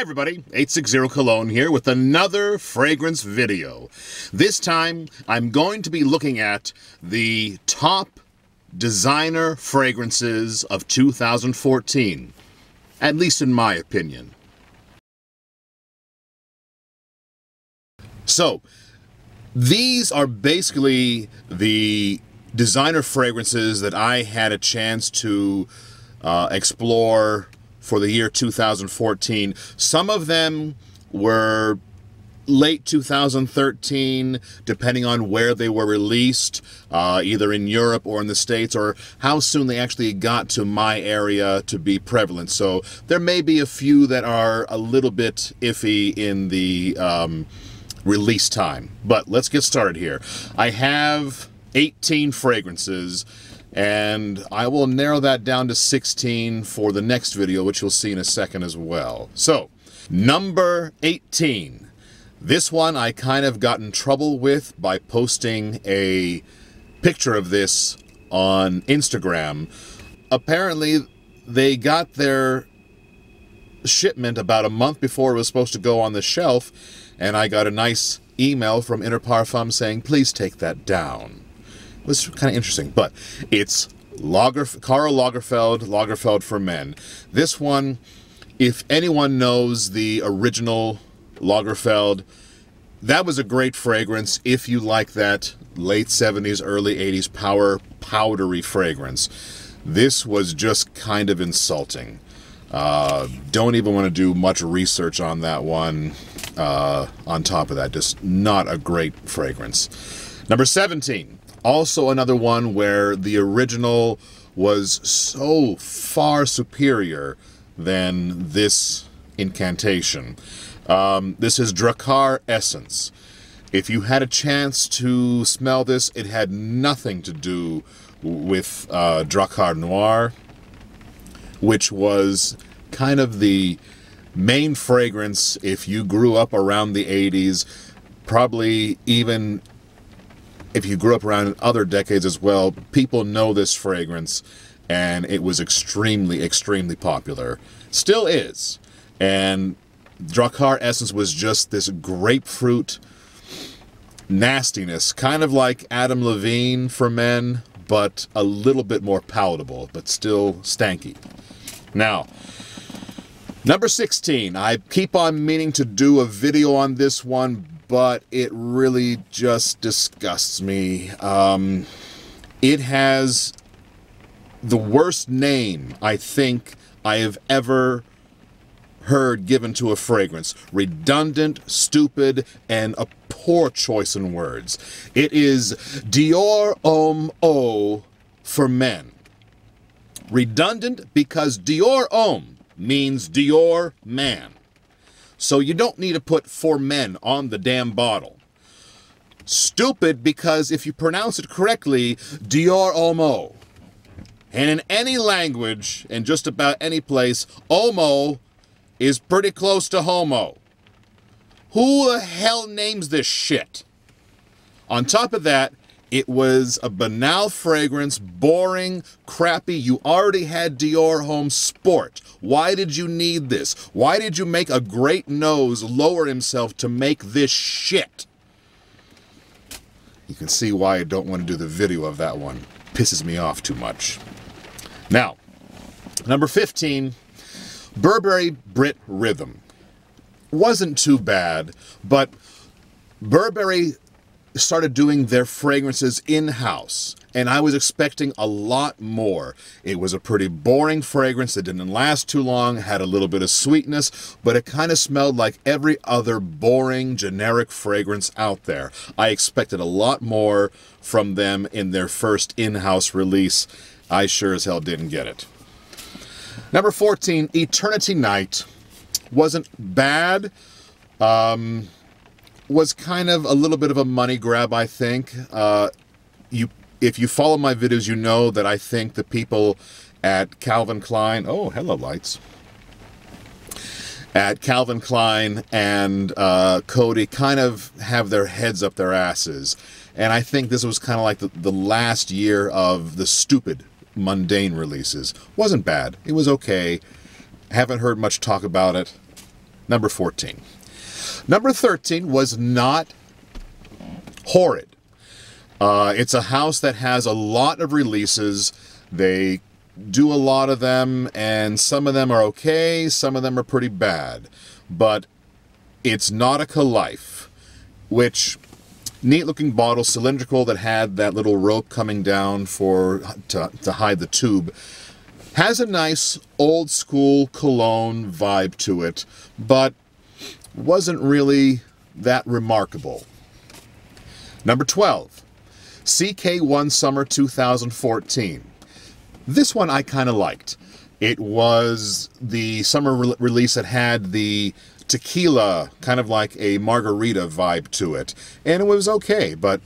Hi everybody, 860 Cologne here with another fragrance video. This time I'm going to be looking at the top designer fragrances of 2014, at least in my opinion. So, these are basically the designer fragrances that I had a chance to explore for the year 2014. Some of them were late 2013, depending on where they were released, either in Europe or in the States, or how soon they actually got to my area to be prevalent. So there may be a few that are a little bit iffy in the release time. But let's get started here. I have 18 fragrances, and I will narrow that down to 16 for the next video, which you'll see in a second as well. So, number 18. This one I kind of got in trouble with by posting a picture of this on Instagram. Apparently, they got their shipment about a month before it was supposed to go on the shelf, and I got a nice email from Inter Parfum saying, please take that down. It was kind of interesting, but it's Karl Lagerfeld for Men. This one, if anyone knows the original Lagerfeld, that was a great fragrance if you like that late 70s, early 80s power powdery fragrance. This was just kind of insulting. Don't even want to do much research on that one. On top of that, just not a great fragrance. Number 17. Also another one where the original was so far superior than this incantation. This is Drakkar Essence. If you had a chance to smell this, it had nothing to do with Drakkar Noir, which was kind of the main fragrance if you grew up around the 80s, probably even if you grew up around other decades as well. People know this fragrance, and it was extremely, extremely popular. Still is. And Drakkar Essence was just this grapefruit nastiness, kind of like Adam Levine for Men, but a little bit more palatable, but still stanky. Now, number 16. I keep on meaning to do a video on this one, but it really just disgusts me. It has the worst name I think I have ever heard given to a fragrance. Redundant, stupid, and a poor choice in words. It is Dior Homme Eau for Men. Redundant because Dior Homme means Dior man. So you don't need to put for men on the damn bottle. Stupid because if you pronounce it correctly, Dior Homme. And in any language, in just about any place, homo is pretty close to homo. Who the hell names this shit? On top of that, it was a banal fragrance, boring, crappy. You already had Dior Homme Sport. Why did you need this? Why did you make a great nose lower himself to make this shit? You can see why I don't want to do the video of that one. Pisses me off too much. Now, number 15, Burberry Brit Rhythm. Wasn't too bad, but Burberry started doing their fragrances in-house, and I was expecting a lot more. It was a pretty boring fragrance that didn't last too long, had a little bit of sweetness, but it kind of smelled like every other boring, generic fragrance out there. I expected a lot more from them in their first in-house release. I sure as hell didn't get it. Number 14, Eternity Night. Wasn't bad. Was kind of a little bit of a money grab, I think. If you follow my videos, you know that I think the people at Calvin Klein... Oh, hello, lights. At Calvin Klein and Coty kind of have their heads up their asses. And I think this was kind of like the last year of the stupid, mundane releases. Wasn't bad. It was okay. Haven't heard much talk about it. Number 14. Number 13 was not horrid. It's a house that has a lot of releases. They do a lot of them, and some of them are okay, some of them are pretty bad. But it's Nautica Life, which, neat-looking bottle, cylindrical, that had that little rope coming down to hide the tube. Has a nice old-school cologne vibe to it, but wasn't really that remarkable. Number 12, CK1 Summer 2014. This one I kind of liked. It was the summer release that had the tequila, kind of like a margarita vibe to it. And it was okay, but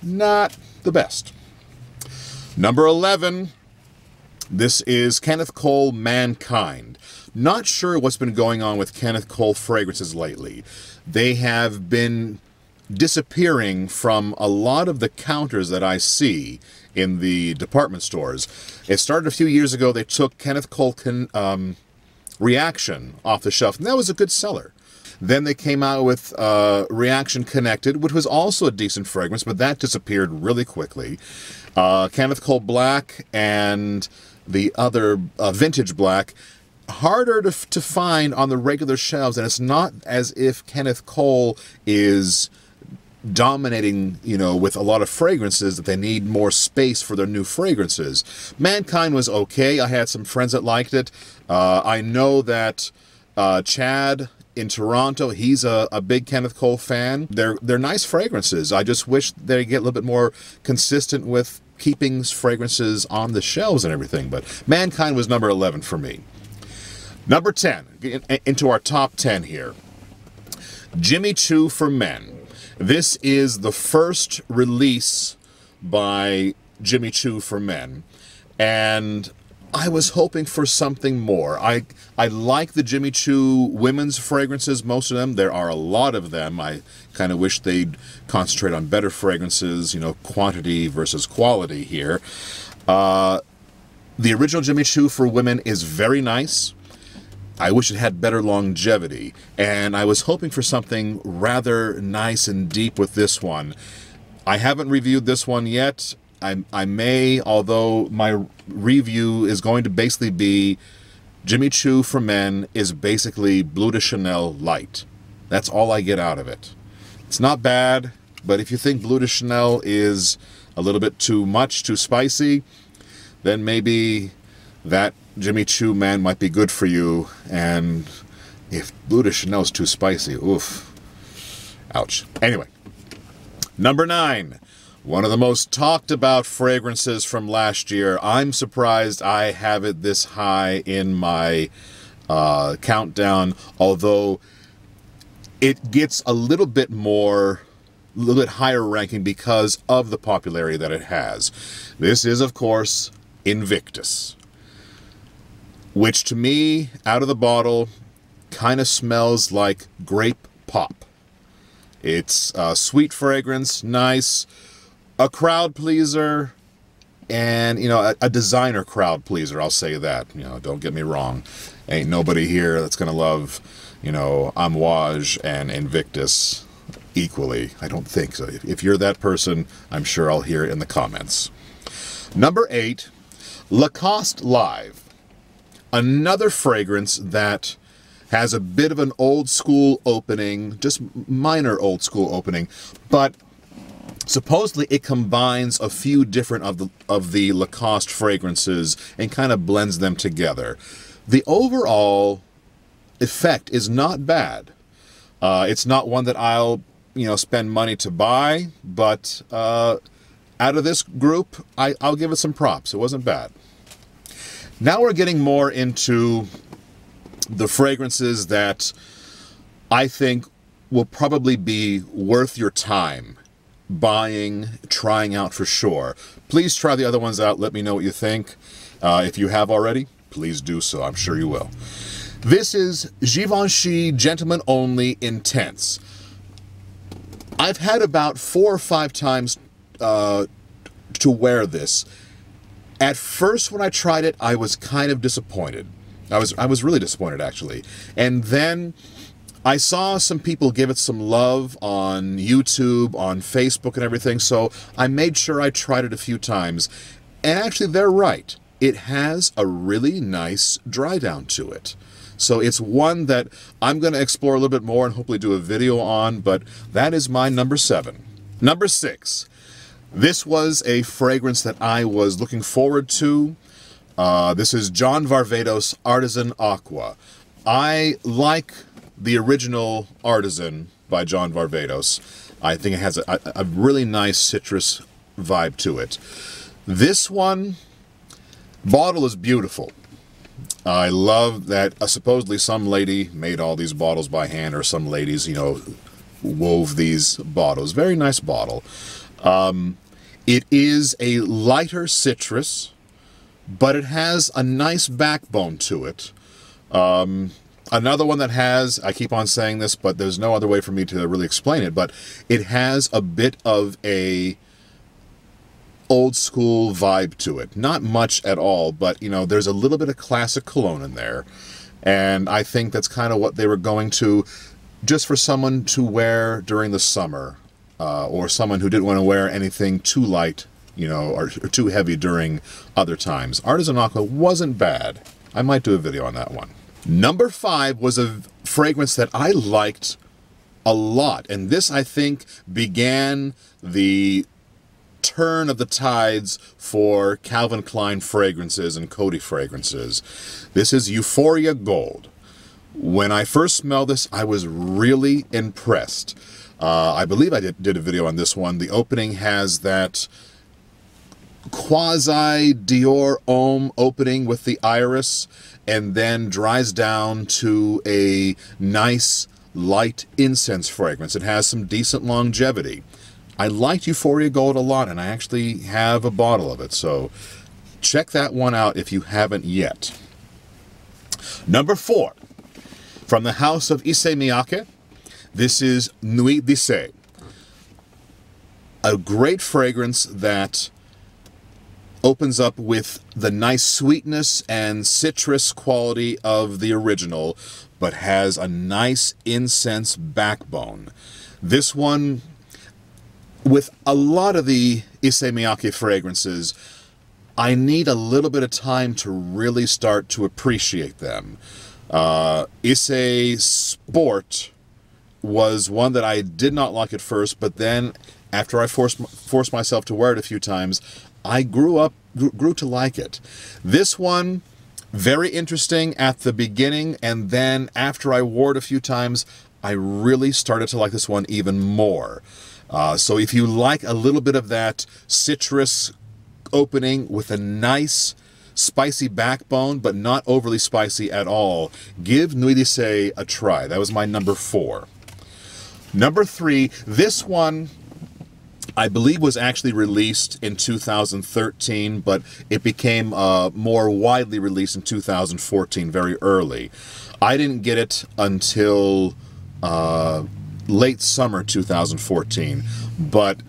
not the best. Number 11, this is Kenneth Cole Mankind. Not sure what's been going on with Kenneth Cole fragrances lately. They have been disappearing from a lot of the counters that I see in the department stores. It started a few years ago. They took Kenneth Cole Reaction off the shelf, and that was a good seller. Then they came out with Reaction Connected, which was also a decent fragrance, but that disappeared really quickly. Kenneth Cole Black and the other Vintage Black, harder to find on the regular shelves, and it's not as if Kenneth Cole is dominating, with a lot of fragrances that they need more space for their new fragrances. Mankind was okay. I had some friends that liked it. I know that Chad in Toronto, he's a big Kenneth Cole fan. They're nice fragrances. I just wish they get a little bit more consistent with keeping fragrances on the shelves and everything. But Mankind was number 11 for me. Number 10, into our top 10 here. Jimmy Choo for Men. This is the first release by Jimmy Choo for Men, and I was hoping for something more. I like the Jimmy Choo women's fragrances, most of them. There are a lot of them. I kind of wish they'd concentrate on better fragrances, quantity versus quality here. The original Jimmy Choo for Women is very nice. I wish it had better longevity, and I was hoping for something rather nice and deep with this one. I haven't reviewed this one yet. I may, although my review is going to basically be Jimmy Choo for Men is basically Bleu de Chanel light. That's all I get out of it. It's not bad, but if you think Bleu de Chanel is a little bit too much, too spicy, then maybe that Jimmy Choo man might be good for you. And if Bleu de Chanel is too spicy, oof. Ouch. Anyway, number 9. One of the most talked about fragrances from last year. I'm surprised I have it this high in my countdown, although it gets a little bit higher ranking because of the popularity that it has. This is, of course, Invictus, which to me, out of the bottle, kind of smells like grape pop. It's a sweet fragrance, nice, a crowd pleaser, and, a designer crowd pleaser, I'll say that. Don't get me wrong. Ain't nobody here that's going to love, Amouage and Invictus equally. I don't think so. If you're that person, I'm sure I'll hear it in the comments. Number 8, Lacoste Live. Another fragrance that has a bit of an old school opening, just minor old school opening, but supposedly it combines a few different of the Lacoste fragrances and kind of blends them together. The overall effect is not bad. It's not one that I'll, spend money to buy, but out of this group, I'll give it some props. It wasn't bad. Now we're getting more into the fragrances that I think will probably be worth your time buying, trying out for sure. Please try the other ones out. Let me know what you think. If you have already, please do so. I'm sure you will. This is Givenchy Gentlemen Only Intense. I've had about 4 or 5 times to wear this. At first, when I tried it, I was kind of disappointed. I was really disappointed, actually. And then I saw some people give it some love on YouTube, on Facebook and everything, so I made sure I tried it a few times. And actually, they're right. It has a really nice dry down to it. So it's one that I'm going to explore a little bit more and hopefully do a video on, but that is my number 7. Number 6. This was a fragrance that I was looking forward to. This is John Varvatos Artisan Aqua. I like the original Artisan by John Varvatos. I think it has a really nice citrus vibe to it. This one, bottle is beautiful. I love that supposedly some lady made all these bottles by hand, or some ladies, you know, wove these bottles. Very nice bottle. It is a lighter citrus, but it has a nice backbone to it. Another one that has, I keep on saying this, but there's no other way for me to really explain it, but it has a bit of a old school vibe to it. Not much at all, but, you know, there's a little bit of classic cologne in there. And I think that's kind of what they were going to, just for someone to wear during the summer, or someone who didn't want to wear anything too light, you know, or too heavy during other times. Artisan Aqua wasn't bad. I might do a video on that one. Number 5 was a fragrance that I liked a lot. And this, I think, began the turn of the tides for Calvin Klein fragrances and Coty fragrances. This is Euphoria Gold. When I first smelled this, I was really impressed. I believe I did a video on this one. The opening has that quasi Dior Homme opening with the iris, and then dries down to a nice light incense fragrance. It has some decent longevity. I liked Euphoria Gold a lot, and I actually have a bottle of it, so check that one out if you haven't yet. Number 4, from the house of Issey Miyake, this is Nuit d'Issey. A great fragrance that opens up with the nice sweetness and citrus quality of the original, but has a nice incense backbone. This one, with a lot of the Issey Miyake fragrances, I need a little bit of time to really start to appreciate them. Issey Sport was one that I did not like at first, but then after I forced myself to wear it a few times, I grew to like it. This one, very interesting at the beginning, and then after I wore it a few times, I really started to like this one even more. So if you like a little bit of that citrus opening with a nice spicy backbone, but not overly spicy at all, give Nuit d'Issey a try. That was my number 4. Number 3, this one I believe was actually released in 2013, but it became more widely released in 2014, very early. I didn't get it until late summer 2014, but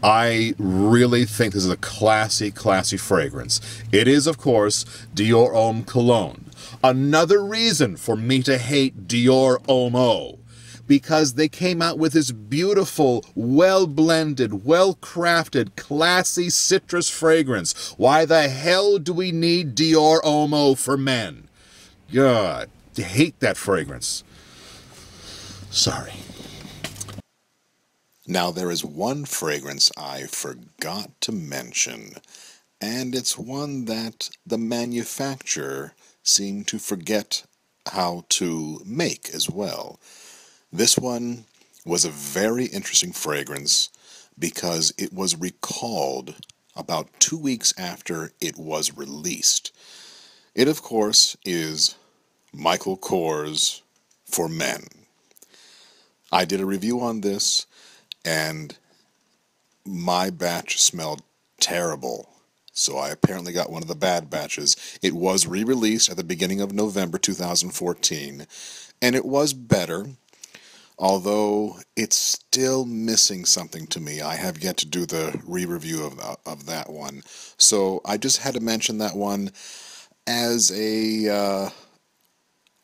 I really think this is a classy, classy fragrance. It is, of course, Dior Homme Cologne. Another reason for me to hate Dior Homme, because they came out with this beautiful, well-blended, well-crafted, classy citrus fragrance. Why the hell do we need Dior Homme for men? God, I hate that fragrance. Sorry. Now, there is one fragrance I forgot to mention, and it's one that the manufacturer seemed to forget how to make as well. This one was a very interesting fragrance because it was recalled about 2 weeks after it was released. It, of course, is Michael Kors for Men. I did a review on this, and my batch smelled terrible. So I apparently got one of the bad batches. It was re-released at the beginning of November 2014, and it was better, although it's still missing something to me. I have yet to do the re-review of that one. So I just had to mention that one. as a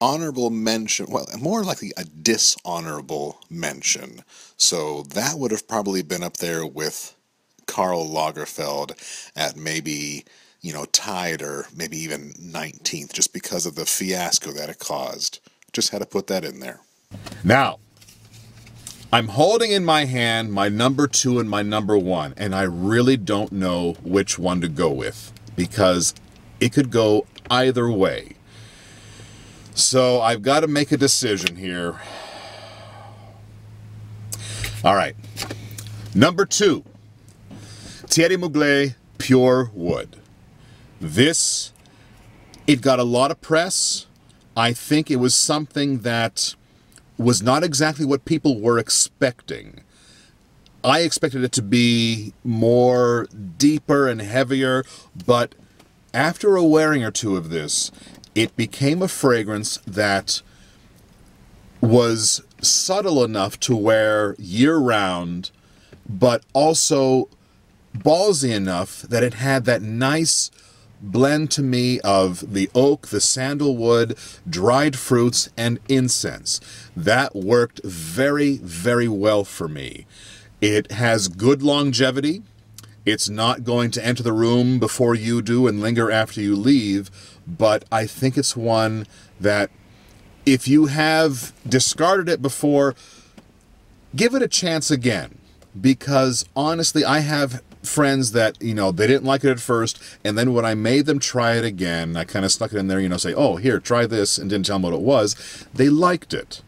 honorable mention, well, more likely a dishonorable mention. So that would have probably been up there with Karl Lagerfeld at maybe, tied or maybe even 19th, just because of the fiasco that it caused. Just had to put that in there. Now, I'm holding in my hand my number 2 and my number 1, and I really don't know which one to go with, because it could go either way. So I've got to make a decision here. All right. Number 2, Thierry Mugler, Pure Wood. This, it got a lot of press. I think it was something that was not exactly what people were expecting. I expected it to be more deeper and heavier, but after a wearing or two of this, it became a fragrance that was subtle enough to wear year-round, but also ballsy enough that it had that nice blend to me of the oak, the sandalwood, dried fruits, and incense. That worked very, very well for me. It has good longevity. It's not going to enter the room before you do and linger after you leave, but I think it's one that if you have discarded it before, give it a chance again. Because honestly, I have friends that, they didn't like it at first, and then when I made them try it again, I kind of stuck it in there, say, oh, here, try this, and didn't tell them what it was. They liked it.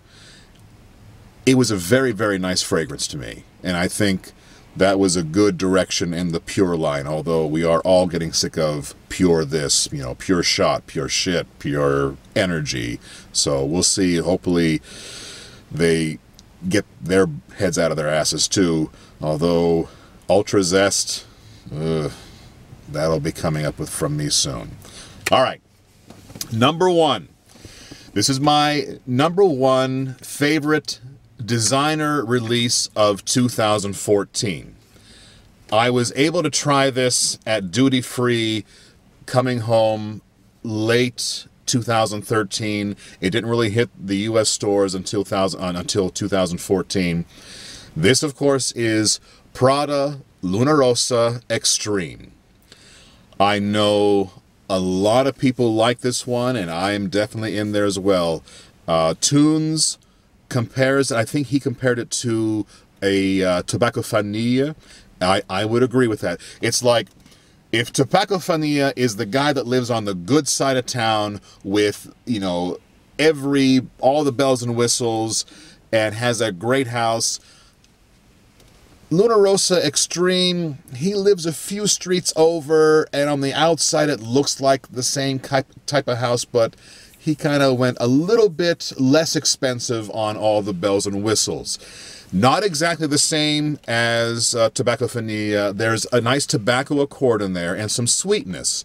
It was a very, very nice fragrance to me, and I think that was a good direction in the Pure line, although we are all getting sick of pure this, pure shot, pure shit, pure energy. So we'll see. Hopefully they get their heads out of their asses too, although Ultra Zest, that'll be coming up from me soon. All right, number 1. This is my number 1 favorite designer release of 2014. I was able to try this at duty free coming home late 2013. It didn't really hit the US stores until 2014. This, of course, is Prada Luna Rossa Extreme. I know a lot of people like this one, and I am definitely in there as well. Toons compares, I think he compared it to a Tobacco Vanilla. I would agree with that. It's like if Tobacco Vanilla is the guy that lives on the good side of town with, all the bells and whistles and has a great house, Luna Rossa Extreme, he lives a few streets over, and on the outside it looks like the same type of house, but he kind of went a little bit less expensive on all the bells and whistles. Not exactly the same as Tobacco Vanilla. There's a nice tobacco accord in there and some sweetness.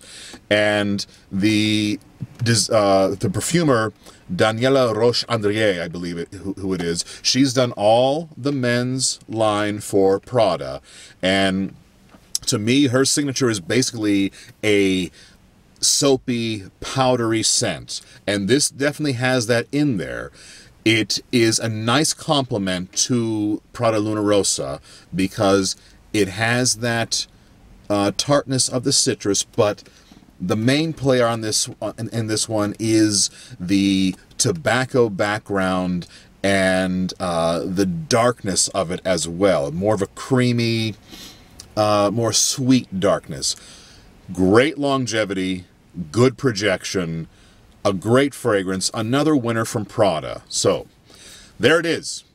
And the perfumer, Daniela Roche-Andrier, I believe who it is, she's done all the men's line for Prada. And to me, her signature is basically a soapy, powdery scent. And this definitely has that in there. It is a nice complement to Prada Luna Rossa because it has that tartness of the citrus, but the main player on this in this one is the tobacco background and the darkness of it as well. More of a creamy, more sweet darkness. Great longevity, good projection, a great fragrance, another winner from Prada. So, there it is.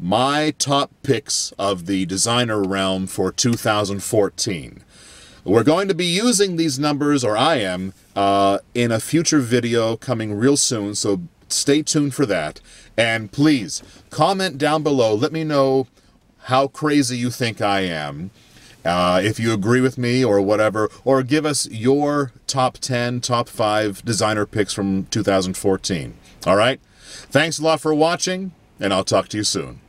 My top picks of the designer realm for 2014. We're going to be using these numbers, or I am, in a future video coming real soon, so stay tuned for that. And please, comment down below. Let me know how crazy you think I am. If you agree with me or whatever, or give us your top 10, top 5 designer picks from 2014. All right? Thanks a lot for watching, and I'll talk to you soon.